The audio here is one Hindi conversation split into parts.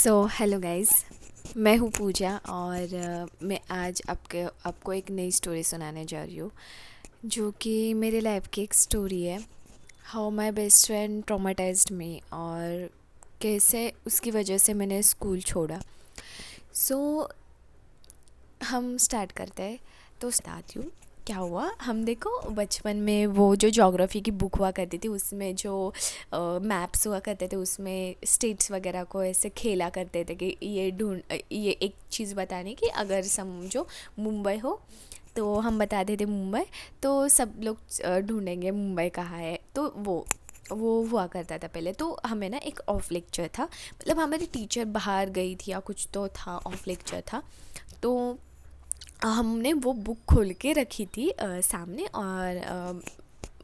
Hello guys. मैं हूँ पूजा और मैं आज आपको एक नई स्टोरी सुनाने जा रही हूँ जो कि मेरे लाइफ की एक स्टोरी है। How my best friend traumatized me और कैसे उसकी वजह से मैंने स्कूल छोड़ा। सो हम स्टार्ट करते हैं। तो बताती हूँ क्या हुआ। हम देखो बचपन में वो जो ज्योग्राफी की बुक हुआ करती थी उसमें जो मैप्स हुआ करते थे उसमें स्टेट्स वगैरह को ऐसे खेला करते थे कि ये एक चीज़ बताने की, अगर समझो मुंबई हो तो हम बताते थे मुंबई, तो सब लोग ढूंढेंगे मुंबई कहाँ है। तो वो हुआ करता था पहले। तो हमें ना एक ऑफ लेक्चर था, मतलब हमारी टीचर बाहर गई थी या कुछ तो था, ऑफ लेक्चर था। तो हमने वो बुक खोल के रखी थी सामने और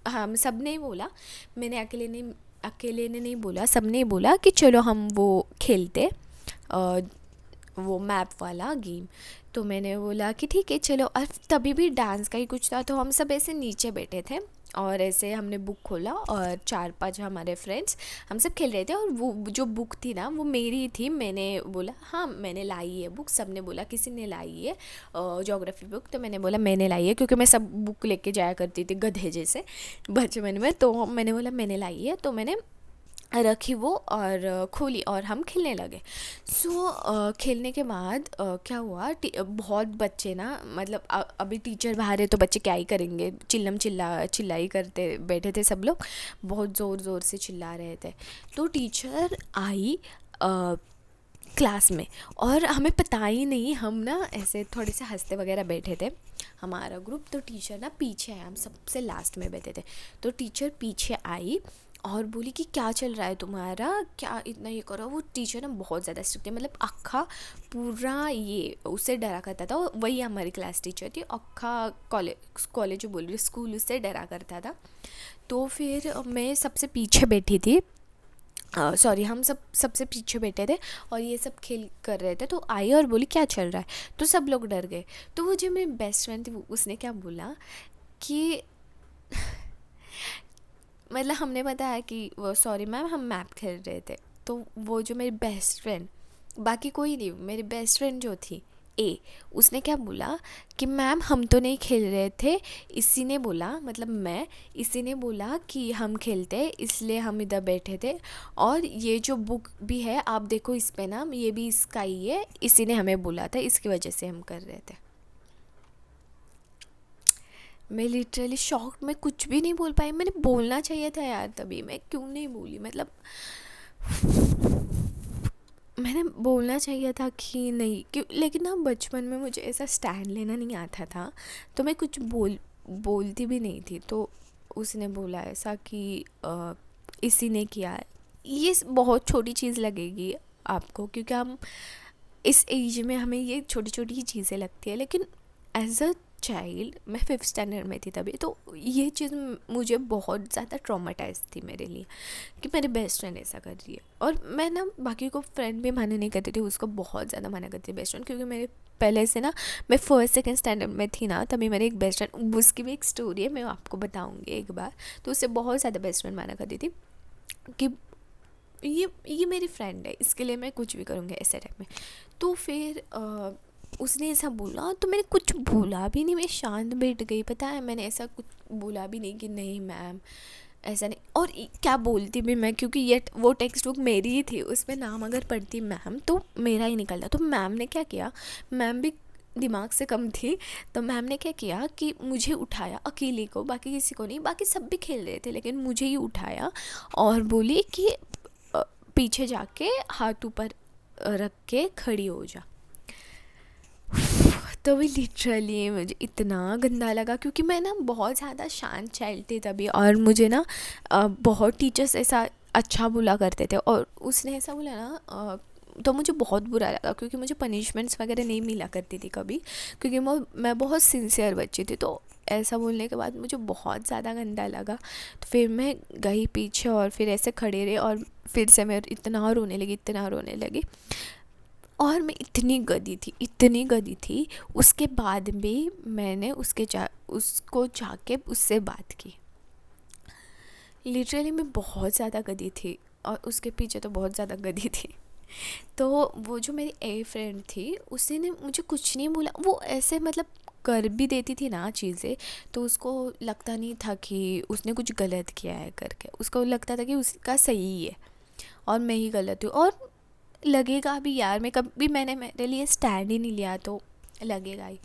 हम सब ने बोला, मैंने अकेले ने नहीं बोला, सब ने बोला कि चलो हम वो खेलते अ, वो मैप वाला गेम। तो मैंने बोला कि ठीक है चलो। और तभी भी डांस का ही कुछ था, तो हम सब ऐसे नीचे बैठे थे और ऐसे हमने बुक खोला और चार पांच हमारे फ्रेंड्स हम सब खेल रहे थे। और वो जो बुक थी ना वो मेरी थी। मैंने बोला हाँ मैंने लाई है बुक। सब ने बोला किसी ने लाई है ज्योग्राफी बुक। तो मैंने बोला मैंने लाई है, क्योंकि मैं सब बुक लेके जाया करती थी गधे जैसे बचपन में। तो मैंने बोला मैंने लाई है, तो मैंने रखी वो और खोली और हम खेलने लगे। खेलने के बाद क्या हुआ, बहुत बच्चे ना, मतलब अभी टीचर बाहर है तो बच्चे क्या ही करेंगे, चिल्लाई करते बैठे थे सब लोग, बहुत ज़ोर ज़ोर से चिल्ला रहे थे। तो टीचर आई क्लास में और हमें पता ही नहीं, हम ना ऐसे थोड़े से हंसते वगैरह बैठे थे हमारा ग्रुप। तो टीचर ना पीछे आए, हम सबसे लास्ट में बैठे थे। तो टीचर पीछे आई और बोली कि क्या चल रहा है तुम्हारा, क्या इतना ये करो। वो टीचर ना बहुत ज़्यादा स्ट्रिक्ट है, मतलब अक्खा पूरा ये उससे डरा करता था। वही हमारी क्लास टीचर थी। अक्खा कॉलेज जो बोल रही स्कूल उससे डरा करता था। तो फिर मैं सबसे पीछे बैठी थी, सॉरी हम सबसे पीछे बैठे थे और ये सब खेल कर रहे थे। तो आई और बोली क्या चल रहा है, तो सब लोग डर गए। तो वो जो मेरी बेस्ट फ्रेंड थी उसने क्या बोला कि मतलब हमने बताया कि वो सॉरी मैम हम मैप खेल रहे थे। तो वो जो मेरी बेस्ट फ्रेंड, बाकी कोई नहीं, मेरी बेस्ट फ्रेंड जो थी ए, उसने क्या बोला कि मैम हम तो नहीं खेल रहे थे, इसी ने बोला, मतलब मैं, इसी ने बोला कि हम खेलते हैं इसलिए हम इधर बैठे थे। और ये जो बुक भी है आप देखो इस पे ना, ये भी इसका ही है, इसी ने हमें बोला था, इसकी वजह से हम कर रहे थे। मैं लिटरली शॉक में कुछ भी नहीं बोल पाई। मैंने बोलना चाहिए था यार, तभी मैं क्यों नहीं बोली, मतलब मैंने बोलना चाहिए था कि नहीं क्यों। लेकिन ना बचपन में मुझे ऐसा स्टैंड लेना नहीं आता था, तो मैं कुछ बोलती भी नहीं थी। तो उसने बोला ऐसा कि इसी ने किया है। ये बहुत छोटी चीज़ लगेगी आपको, क्योंकि हम इस एज में हमें ये छोटी छोटी ही चीज़ें लगती है, लेकिन एज अ चाइल्ड, मैं फिफ्थ स्टैंडर्ड में थी तभी, तो ये चीज़ मुझे बहुत ज़्यादा ट्रॉमेटाइज थी मेरे लिए कि मेरी बेस्ट फ्रेंड ऐसा कर रही है। और मैं ना बाकी को फ्रेंड भी माना नहीं करती थी, उसको बहुत ज़्यादा माना करती थी बेस्ट फ्रेंड, क्योंकि मेरे पहले से ना, मैं फर्स्ट सेकंड स्टैंडर्ड में थी ना, तभी मेरी एक बेस्ट फ्रेंड, उसकी भी एक स्टोरी है मैं आपको बताऊँगी एक बार। तो उससे बहुत ज़्यादा बेस्ट फ्रेंड माना करती थी कि ये मेरी फ्रेंड है, इसके लिए मैं कुछ भी करूँगी ऐसे टाइप में। तो फिर उसने ऐसा बोला तो मैंने कुछ बोला भी नहीं, मैं शांत बैठ गई। पता है मैंने ऐसा कुछ बोला भी नहीं कि नहीं मैम ऐसा नहीं। और क्या बोलती भी मैं, क्योंकि ये वो टेक्स्ट बुक मेरी ही थी, उसमें नाम अगर पढ़ती मैम तो मेरा ही निकलता। तो मैम ने क्या किया, मैम भी दिमाग से कम थी, तो मैम ने क्या किया कि मुझे उठाया अकेले को, बाकी किसी को नहीं, बाकी सब भी खेल रहे थे लेकिन मुझे ही उठाया और बोली कि पीछे जाके हाथ ऊपर रख के खड़ी हो जा। तो भी लिटरली मुझे इतना गंदा लगा, क्योंकि मैं ना बहुत ज़्यादा शांत चाइल्ड थी तभी, और मुझे ना बहुत टीचर्स ऐसा अच्छा बोला करते थे और उसने ऐसा बोला ना तो मुझे बहुत बुरा लगा, क्योंकि मुझे पनिशमेंट्स वगैरह नहीं मिला करती थी कभी, क्योंकि मैं बहुत सिंसियर बच्ची थी। तो ऐसा बोलने के बाद मुझे बहुत ज़्यादा गंदा लगा। तो फिर मैं गई पीछे और फिर ऐसे खड़े रहे और फिर से मैं इतना रोने लगी। और मैं इतनी गधी थी। उसके बाद भी मैंने उसको जाके उससे बात की। लिटरली मैं बहुत ज़्यादा गधी थी और उसके पीछे तो बहुत ज़्यादा गधी थी। तो वो जो मेरी ए फ्रेंड थी उसने मुझे कुछ नहीं बोला, वो ऐसे मतलब कर भी देती थी ना चीज़ें, तो उसको लगता नहीं था कि उसने कुछ गलत किया है करके, उसको लगता था कि उसका सही है और मैं ही गलत हूँ। और लगेगा भी यार, मैं कभी मैंने मेरे लिए स्टैंड ही नहीं लिया तो लगेगा ही।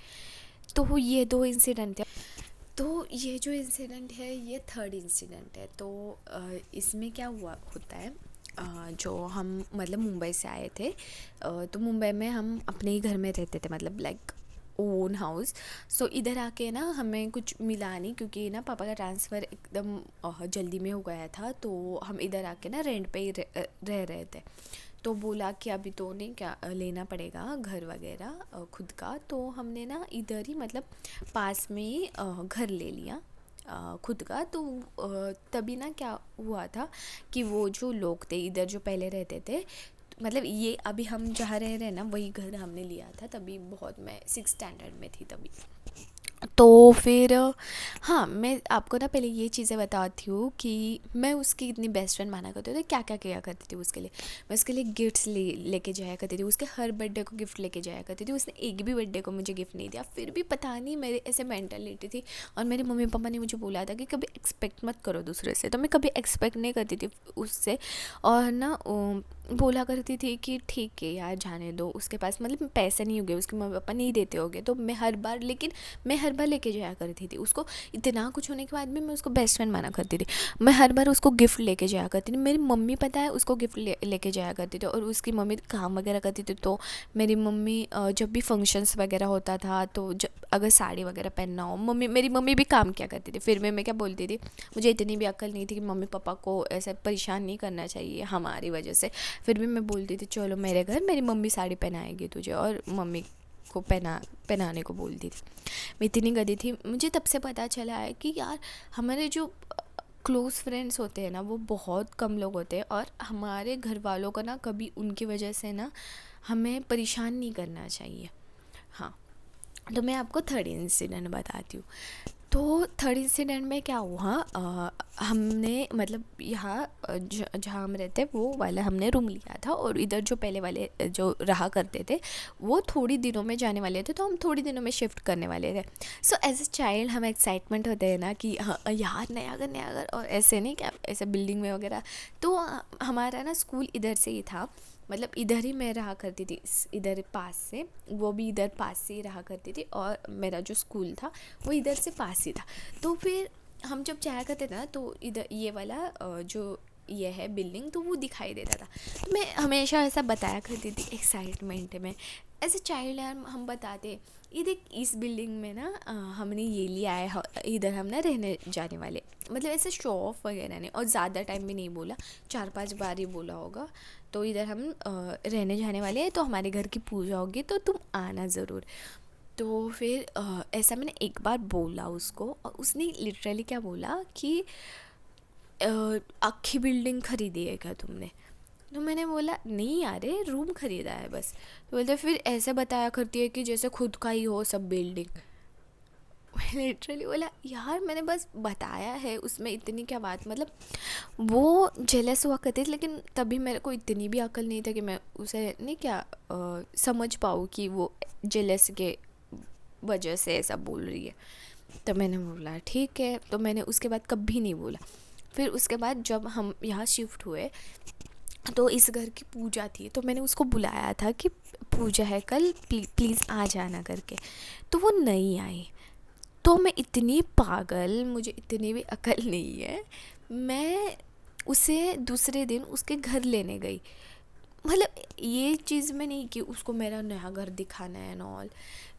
तो ये दो इंसिडेंट थे। तो ये जो इंसिडेंट है ये थर्ड इंसिडेंट है। तो इसमें क्या हुआ होता है, जो हम मतलब मुंबई से आए थे, तो मुंबई में हम अपने ही घर में रहते थे, मतलब लाइक ओन हाउस। सो इधर आके ना हमें कुछ मिला नहीं, क्योंकि ना पापा का ट्रांसफ़र एकदम जल्दी में हो गया था, तो हम इधर आके ना रेंट पे ही रह रहे थे। तो बोला कि अभी तो नहीं क्या लेना पड़ेगा घर वगैरह खुद का, तो हमने ना इधर ही मतलब पास में ही घर ले लिया खुद का। तो तभी ना क्या हुआ था कि वो जो लोग थे इधर जो पहले रहते थे, मतलब ये अभी हम जहाँ रह रहे हैं ना वही घर हमने लिया था, तभी बहुत मैं 6th स्टैंडर्ड में थी तभी। तो फिर हाँ, मैं आपको ना पहले ये चीज़ें बताती हूँ कि मैं उसकी इतनी बेस्ट फ्रेंड माना करती हूँ, तो क्या क्या किया करती थी उसके लिए। मैं उसके लिए गिफ्ट्स लेके जाया करती थी, उसके हर बर्थडे को गिफ्ट लेके जाया करती थी। उसने एक भी बर्थडे को मुझे गिफ्ट नहीं दिया, फिर भी पता नहीं मेरे ऐसे मेंटालिटी थी। और मेरे मम्मी पापा ने मुझे बोला था कि कभी एक्सपेक्ट मत करो दूसरे से, तो मैं कभी एक्सपेक्ट नहीं करती थी उससे। और ना बोला करती थी कि ठीक है यार जाने दो, उसके पास मतलब पैसे नहीं होंगे, उसके मम्मी पापा नहीं देते होंगे, तो मैं हर बार, लेकिन मैं हर बार लेके जाया करती थी उसको। इतना कुछ होने के बाद भी मैं उसको बेस्ट फ्रेंड माना करती थी। मैं हर बार उसको गिफ्ट लेके जाया करती थी। मेरी मम्मी पता है उसको गिफ्ट लेके जाया करती थी, और उसकी मम्मी काम वगैरह करती थी, तो मेरी मम्मी जब भी फंक्शंस वगैरह होता था, तो जब अगर साड़ी वगैरह पहनना हो, मेरी मम्मी भी काम किया करती थी। फिर मैं क्या बोलती थी, मुझे इतनी भी अक्ल नहीं थी कि मम्मी पापा को ऐसे परेशान नहीं करना चाहिए हमारी वजह से। फिर भी मैं बोलती थी चलो मेरे घर मेरी मम्मी साड़ी पहनाएगी तुझे, और मम्मी को पहनाने को बोलती थी। मैं इतनी गधी थी। मुझे तब से पता चला है कि यार हमारे जो क्लोज़ फ्रेंड्स होते हैं ना वो बहुत कम लोग होते हैं, और हमारे घर वालों का ना कभी उनकी वजह से ना हमें परेशान नहीं करना चाहिए। हाँ, तो मैं आपको थर्ड इंसिडेंट बताती हूँ। तो थर्ड इंसिडेंट में क्या हुआ, हमने मतलब यहाँ जहाँ हम रहते वो वाला हमने रूम लिया था, और इधर जो पहले वाले जो रहा करते थे वो थोड़ी दिनों में जाने वाले थे, तो हम थोड़ी दिनों में शिफ्ट करने वाले थे। सो एज अ चाइल्ड हम एक्साइटमेंट होते हैं ना कि हाँ यार नया घर, और ऐसे नहीं क्या ऐसे बिल्डिंग में वगैरह। तो हमारा ना स्कूल इधर से ही था, मतलब इधर ही मैं रहा करती थी, इधर पास से, वो भी इधर पास से ही रहा करती थी, और मेरा जो स्कूल था वो इधर से पास ही था। तो फिर हम जब जाया करते थे ना, तो इधर ये वाला जो ये है बिल्डिंग, तो वो दिखाई देता था। तो मैं हमेशा ऐसा बताया करती थी एक्साइटमेंट में, एज ए चाइल्ड यार हम बताते, ये देख इस बिल्डिंग में ना हमने ये लिया है, इधर हम ना रहने जाने वाले, मतलब ऐसे शो ऑफ वगैरह नहीं, और ज़्यादा टाइम भी नहीं बोला, 4-5 बार ही बोला होगा। तो इधर हम रहने जाने वाले हैं, तो हमारे घर की पूजा होगी तो तुम आना ज़रूर। तो फिर ऐसा मैंने एक बार बोला उसको, और उसने लिटरली क्या बोला कि आखी बिल्डिंग खरीदी है क्या तुमने। तो मैंने बोला नहीं यार रूम खरीदा है बस। तो बोलते फिर ऐसे बताया करती है कि जैसे खुद का ही हो सब बिल्डिंग। मैंने लिटरली बोला यार मैंने बस बताया है, उसमें इतनी क्या बात, मतलब वो जेलस हुआ करती थी, लेकिन तभी मेरे को इतनी भी अकल नहीं था कि मैं उसे नहीं क्या समझ पाऊँ कि वो जेलस के वजह से ऐसा बोल रही है। तो मैंने बोला ठीक है, तो मैंने उसके बाद कभी नहीं बोला। फिर उसके बाद जब हम यहाँ शिफ्ट हुए, तो इस घर की पूजा थी, तो मैंने उसको बुलाया था कि पूजा है कल, प्लीज़ आ जाना करके। तो वो नहीं आई। तो मैं इतनी पागल, मुझे इतनी भी अकल नहीं है, मैं उसे दूसरे दिन उसके घर लेने गई। मतलब ये चीज़ में नहीं कि उसको मेरा नया घर दिखाना है एंड ऑल।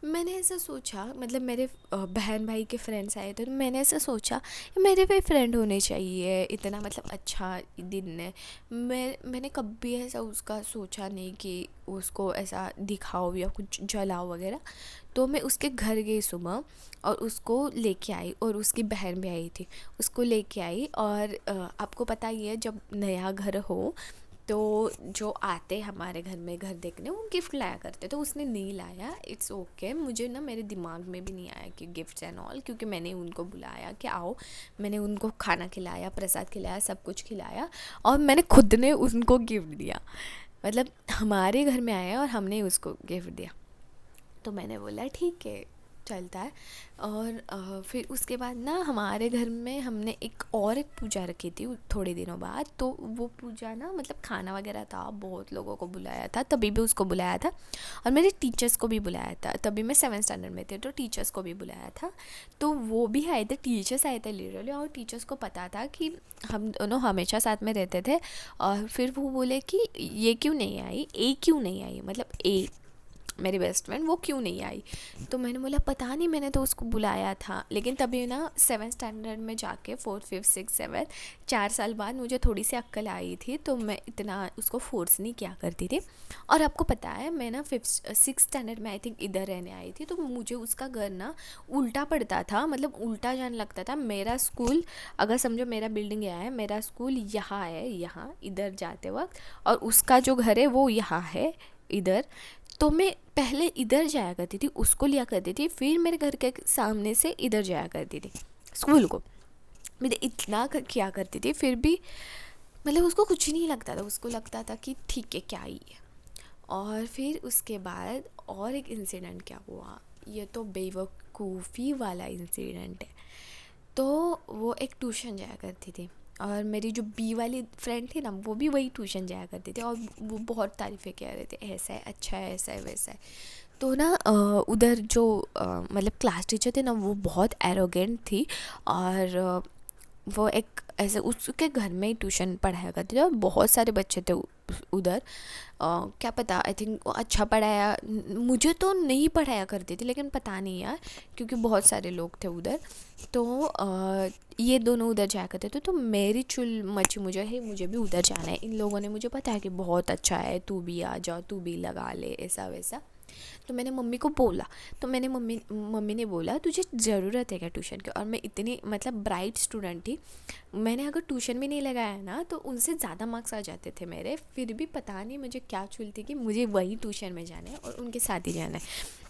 मैंने ऐसा सोचा, मतलब मेरे बहन भाई के फ्रेंड्स आए थे, तो मैंने ऐसा सोचा मेरे भी फ्रेंड होने चाहिए, इतना मतलब अच्छा दिन है। मैंने कभी ऐसा उसका सोचा नहीं कि उसको ऐसा दिखाओ या कुछ जलाओ वगैरह। तो मैं उसके घर गई सुबह, और उसको लेके आई, और उसकी बहन भी आई थी, उसको लेके आई। और आपको पता ही है जब नया घर हो तो जो आते हमारे घर में घर देखने वो गिफ्ट लाया करते, तो उसने नहीं लाया। इट्स ओके, मुझे ना मेरे दिमाग में भी नहीं आया कि गिफ्ट्स एंड ऑल, क्योंकि मैंने उनको बुलाया कि आओ, मैंने उनको खाना खिलाया, प्रसाद खिलाया, सब कुछ खिलाया, और मैंने खुद ने उनको गिफ्ट दिया। मतलब हमारे घर में आया और हमने उसको गिफ्ट दिया। तो मैंने बोला ठीक है, चलता है। और फिर उसके बाद ना हमारे घर में हमने एक पूजा रखी थी थोड़े दिनों बाद। तो वो पूजा ना मतलब खाना वगैरह था, बहुत लोगों को बुलाया था, तभी भी उसको बुलाया था और मेरे टीचर्स को भी बुलाया था। तभी मैं 7th स्टैंडर्ड में थी, तो टीचर्स को भी बुलाया था। तो वो भी आए थे, टीचर्स आए थे लिटरली। और टीचर्स को पता था कि हम दोनों हमेशा साथ में रहते थे। और फिर वो बोले कि ये क्यों नहीं आई, ए क्यों नहीं आई, मतलब ए मेरी बेस्ट फ्रेंड वो क्यों नहीं आई। तो मैंने बोला पता नहीं, मैंने तो उसको बुलाया था। लेकिन तभी ना 7th स्टैंडर्ड में जाके 4th 5th 6th 7th 4 साल बाद मुझे थोड़ी सी अक्ल आई थी, तो मैं इतना उसको फोर्स नहीं किया करती थी। और आपको पता है मैं ना 5th 6th स्टैंडर्ड में आई थिंक इधर रहने आई थी, तो मुझे उसका घर ना उल्टा पड़ता था, मतलब उल्टा जाने लगता था। मेरा स्कूल, अगर समझो मेरा बिल्डिंग यहाँ है, मेरा स्कूल यहाँ है, यहाँ इधर जाते वक्त, और उसका जो घर है वो यहाँ है इधर। तो मैं पहले इधर जाया करती थी, उसको लिया करती थी, फिर मेरे घर के सामने से इधर जाया करती थी स्कूल को। मैं इतना किया करती थी, फिर भी मतलब उसको कुछ नहीं लगता था, उसको लगता था कि ठीक है क्या ही है। और फिर उसके बाद और एक इंसिडेंट क्या हुआ, ये तो बेवकूफ़ी वाला इंसिडेंट है। तो वो एक ट्यूशन जाया करती थी, और मेरी जो बी वाली फ्रेंड थी ना, वो भी वही ट्यूशन जाया करती थी, और वो बहुत तारीफ़ें कह रहे थे, ऐसा है, अच्छा है, ऐसा है, वैसा है। तो ना उधर जो मतलब क्लास टीचर थे ना, वो बहुत एरोगेंट थी। और वो एक ऐसे उसके घर में ही ट्यूशन पढ़ाया करती थी, और बहुत सारे बच्चे थे उधर। क्या पता, आई थिंक वो अच्छा पढ़ाया, मुझे तो नहीं पढ़ाया करती थी, लेकिन पता नहीं यार, क्योंकि बहुत सारे लोग थे उधर। तो ये दोनों उधर जाया करते थे, तो मेरी चुल मची, मुझे भी उधर जाना है। इन लोगों ने मुझे पता है कि बहुत अच्छा है, तू भी आ जाओ, तू भी लगा ले, ऐसा वैसा। तो मैंने मम्मी को बोला, तो मैंने मम्मी ने बोला तुझे ज़रूरत है क्या ट्यूशन की। और मैं इतनी मतलब ब्राइट स्टूडेंट थी, मैंने अगर ट्यूशन भी नहीं लगाया ना तो उनसे ज़्यादा मार्क्स आ जाते थे मेरे। फिर भी पता नहीं मुझे क्या चुल थी कि मुझे वही ट्यूशन में जाना है और उनके साथ ही जाना है।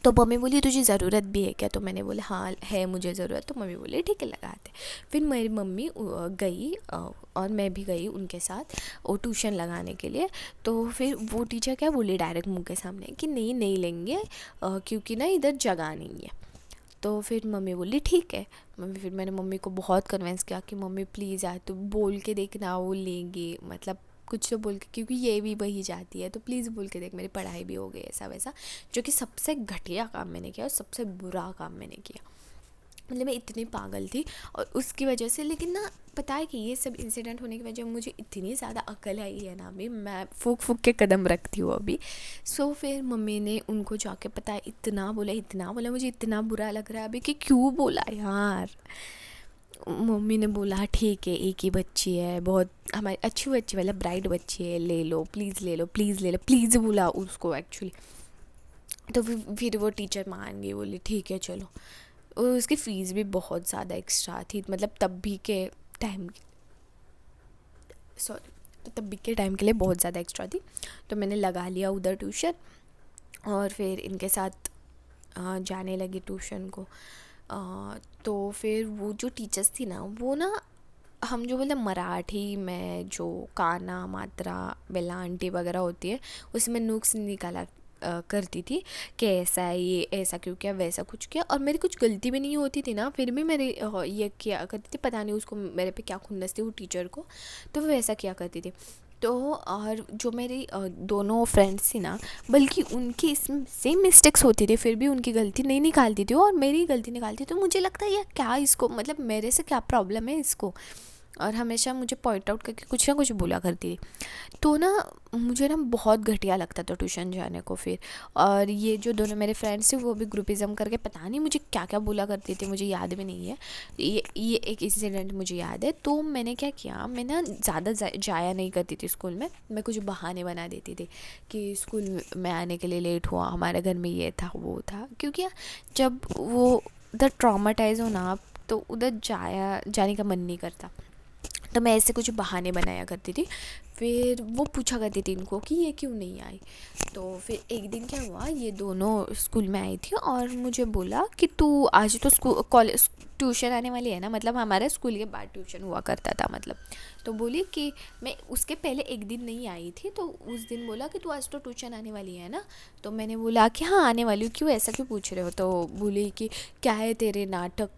तो मम्मी बोली तुझे ज़रूरत भी है क्या, तो मैंने बोला हाँ है मुझे ज़रूरत। तो मम्मी बोली ठीक है लगाते। फिर मेरी मम्मी गई, और मैं भी गई उनके साथ वो ट्यूशन लगाने के लिए। तो फिर वो टीचर क्या बोली डायरेक्ट मुंह के सामने कि नहीं नहीं लेंगे, क्योंकि ना इधर जगह नहीं है। तो फिर मम्मी बोली ठीक है। फिर मैंने मम्मी को बहुत कन्विंस किया कि मम्मी प्लीज़ यार तो बोल के देखना, वो लेंगे, मतलब कुछ तो बोल के, क्योंकि ये भी वही जाती है, तो प्लीज़ बोल के देख, मेरी पढ़ाई भी हो गई, ऐसा वैसा। जो कि सबसे घटिया काम मैंने किया और सबसे बुरा काम मैंने किया, मतलब मैं इतनी पागल थी। और उसकी वजह से, लेकिन ना पता है कि ये सब इंसिडेंट होने की वजह मुझे इतनी ज़्यादा अकल आई है ना, अभी मैं फूक फूक के कदम रखती हूँ अभी। सो फिर मम्मी ने उनको जाके पता है इतना बोला, मुझे इतना बुरा लग रहा है अभी कि क्यों बोला यार। मम्मी ने बोला ठीक है, एक ही बच्ची है, बहुत हमारी अच्छी बच्ची, मतलब ब्राइट बच्ची है, ले लो प्लीज़, ले लो प्लीज़, ले लो प्लीज़ बोला उसको एक्चुअली। तो फिर वो टीचर मान गई, बोली ठीक है चलो। और उसकी फ़ीस भी बहुत ज़्यादा एक्स्ट्रा थी, मतलब तब भी के टाइम, सॉरी, तो तब भी के टाइम के लिए बहुत ज़्यादा एक्स्ट्रा थी। तो मैंने लगा लिया उधर ट्यूशन, और फिर इनके साथ जाने लगी ट्यूशन को। तो फिर वो जो टीचर्स थी ना, वो ना हम जो बोलते मराठी में जो काना मात्रा वेलांटी वगैरह होती है, उसमें नुक्स निकाला करती थी कि ऐसा है, ये ऐसा क्यों किया, वैसा कुछ किया। और मेरी कुछ गलती भी नहीं होती थी ना, फिर भी मेरे ये किया करती थी, पता नहीं उसको मेरे पे क्या खुन्नस थी वो टीचर को, तो वो वैसा किया करती थी। तो और जो मेरी दोनों फ्रेंड्स थी ना, बल्कि उनकी इसमें सेम मिस्टेक्स होती थी, फिर भी उनकी गलती नहीं निकालती थी और मेरी गलती निकालती थी। तो मुझे लगता है यार क्या इसको, मतलब मेरे से क्या प्रॉब्लम है इसको, और हमेशा मुझे पॉइंट आउट करके कुछ ना कुछ बोला करती थी। तो ना मुझे ना बहुत घटिया लगता था ट्यूशन जाने को फिर। और ये जो दोनों मेरे फ्रेंड्स थे वो भी ग्रुपिज़म करके पता नहीं मुझे क्या क्या बोला करती थी, मुझे याद भी नहीं है। ये एक इंसिडेंट मुझे याद है। तो मैंने क्या किया, मैं ना ज़्यादा जाया नहीं करती थी स्कूल में, मैं कुछ बहाने बना देती थी कि स्कूल में आने के लिए लेट हुआ, हमारे घर में ये था वो था। क्योंकि यार जब वो उधर ट्रॉमाटाइज हो ना आप, तो उधर जाने का मन नहीं करता। तो मैं ऐसे कुछ बहाने बनाया करती थी। फिर वो पूछा करती थी इनको कि ये क्यों नहीं आई। तो फिर एक दिन क्या हुआ, ये दोनों स्कूल में आई थी और मुझे बोला कि तू आज तो स्कूल कॉलेज ट्यूशन आने वाली है ना, मतलब हमारे स्कूल के बाद ट्यूशन हुआ करता था मतलब। तो बोली कि मैं उसके पहले एक दिन नहीं आई थी, तो उस दिन बोला कि तू आज तो ट्यूशन आने वाली है ना। तो मैंने बोला कि हाँ आने वाली हूँ, क्यों ऐसा क्यों पूछ रहे हो। तो बोली कि क्या है तेरे नाटक।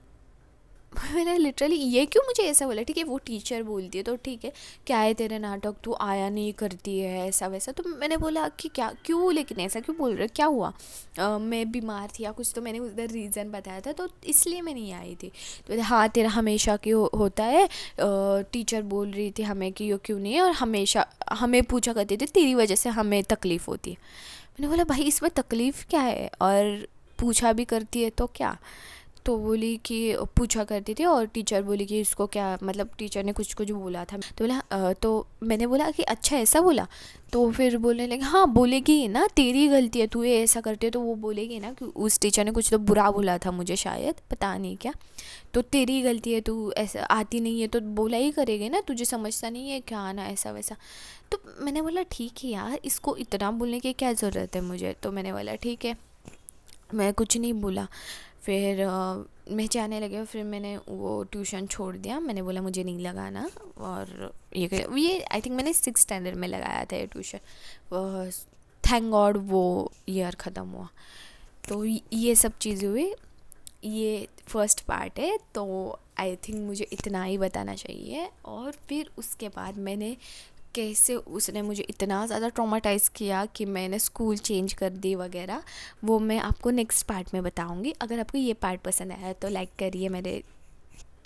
मैंने लिटरली ये क्यों मुझे ऐसा बोला, ठीक है वो टीचर बोलती है तो ठीक है, क्या है तेरे नाटक, तू आया नहीं करती है ऐसा वैसा। तो मैंने बोला कि क्या क्यों, लेकिन ऐसा क्यों बोल रहे, क्या हुआ। मैं बीमार थी या कुछ, तो मैंने उधर रीज़न बताया था तो इसलिए मैं नहीं आई थी। तो बोले हाँ तेरा हमेशा क्यों होता है, टीचर बोल रही थी हमें कि यो क्यों नहीं है, और हमेशा हमें पूछा करती थी तेरी वजह से हमें तकलीफ़ होती है। मैंने बोला भाई इसमें तकलीफ़ क्या है, और पूछा भी करती है तो क्या। तो बोली कि पूछा करती थी और टीचर बोली कि इसको क्या मतलब, टीचर ने कुछ कुछ बोला था। तो बोला तो मैंने बोला कि अच्छा ऐसा बोला। तो फिर बोलने लगे हाँ बोलेगी ना, तेरी गलती है, तू ये ऐसा करती है तो वो बोलेगी ना कि उस टीचर ने कुछ तो बुरा बोला था मुझे, शायद पता नहीं क्या। तो तेरी गलती है, तू ऐसा आती नहीं है तो बोला ही करेगी ना, तुझे समझता नहीं है क्या आना ऐसा वैसा। तो मैंने बोला ठीक है यार, इसको इतना बोलने की क्या ज़रूरत है मुझे। तो मैंने बोला ठीक है, मैं कुछ नहीं बोला। फिर मैं जाने लगे, फिर मैंने वो ट्यूशन छोड़ दिया। मैंने बोला मुझे नहीं लगाना, और ये आई थिंक मैंने 6 स्टैंडर्ड में लगाया था ये ट्यूशन। थैंक गॉड वो ईयर ख़त्म हुआ। तो ये सब चीज़ें हुई। ये फर्स्ट पार्ट है, तो आई थिंक मुझे इतना ही बताना चाहिए। और फिर उसके बाद मैंने कैसे उसने मुझे इतना ज़्यादा ट्रॉमाटाइज़ किया कि मैंने स्कूल चेंज कर दी वगैरह, वो मैं आपको नेक्स्ट पार्ट में बताऊंगी। अगर आपको ये पार्ट पसंद आया तो लाइक करिए मेरे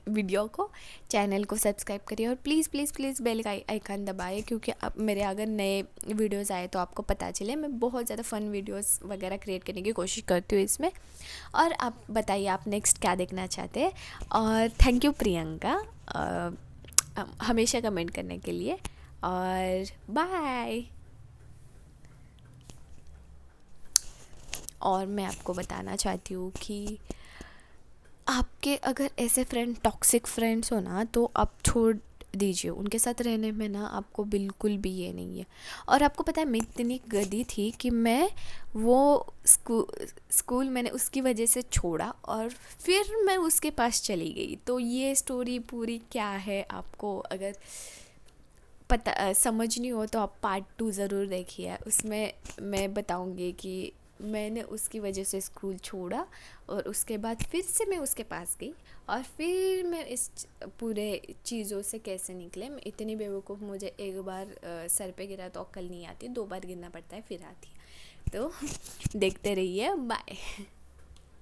वीडियो को, चैनल को सब्सक्राइब करिए, और प्लीज़ प्लीज़ प्लीज़ बेल का आइकन दबाइए, क्योंकि अब मेरे अगर नए वीडियोस आए तो आपको पता चले। मैं बहुत ज़्यादा फ़न वीडियोस वगैरह क्रिएट करने की कोशिश करती हूँ इसमें। और आप बताइए आप नेक्स्ट क्या देखना चाहते हैं। और थैंक यू प्रियंका हमेशा कमेंट करने के लिए, और बाय। और मैं आपको बताना चाहती हूँ कि आपके अगर ऐसे फ्रेंड टॉक्सिक फ्रेंड्स हो ना, तो आप छोड़ दीजिए, उनके साथ रहने में ना आपको बिल्कुल भी ये नहीं है। और आपको पता है मैं इतनी गधी थी कि मैं वो स्कूल मैंने उसकी वजह से छोड़ा और फिर मैं उसके पास चली गई। तो ये स्टोरी पूरी क्या है, आपको अगर पता समझनी हो तो आप पार्ट 2 ज़रूर देखिए। उसमें मैं बताऊंगी कि मैंने उसकी वजह से स्कूल छोड़ा, और उसके बाद फिर से मैं उसके पास गई, और फिर मैं इस पूरे चीज़ों से कैसे निकले। मैं इतनी बेवकूफ़, मुझे एक बार सर पे गिरा तो अक्ल नहीं आती, 2 बार गिरना पड़ता है फिर आती है। तो देखते रहिए, बाय।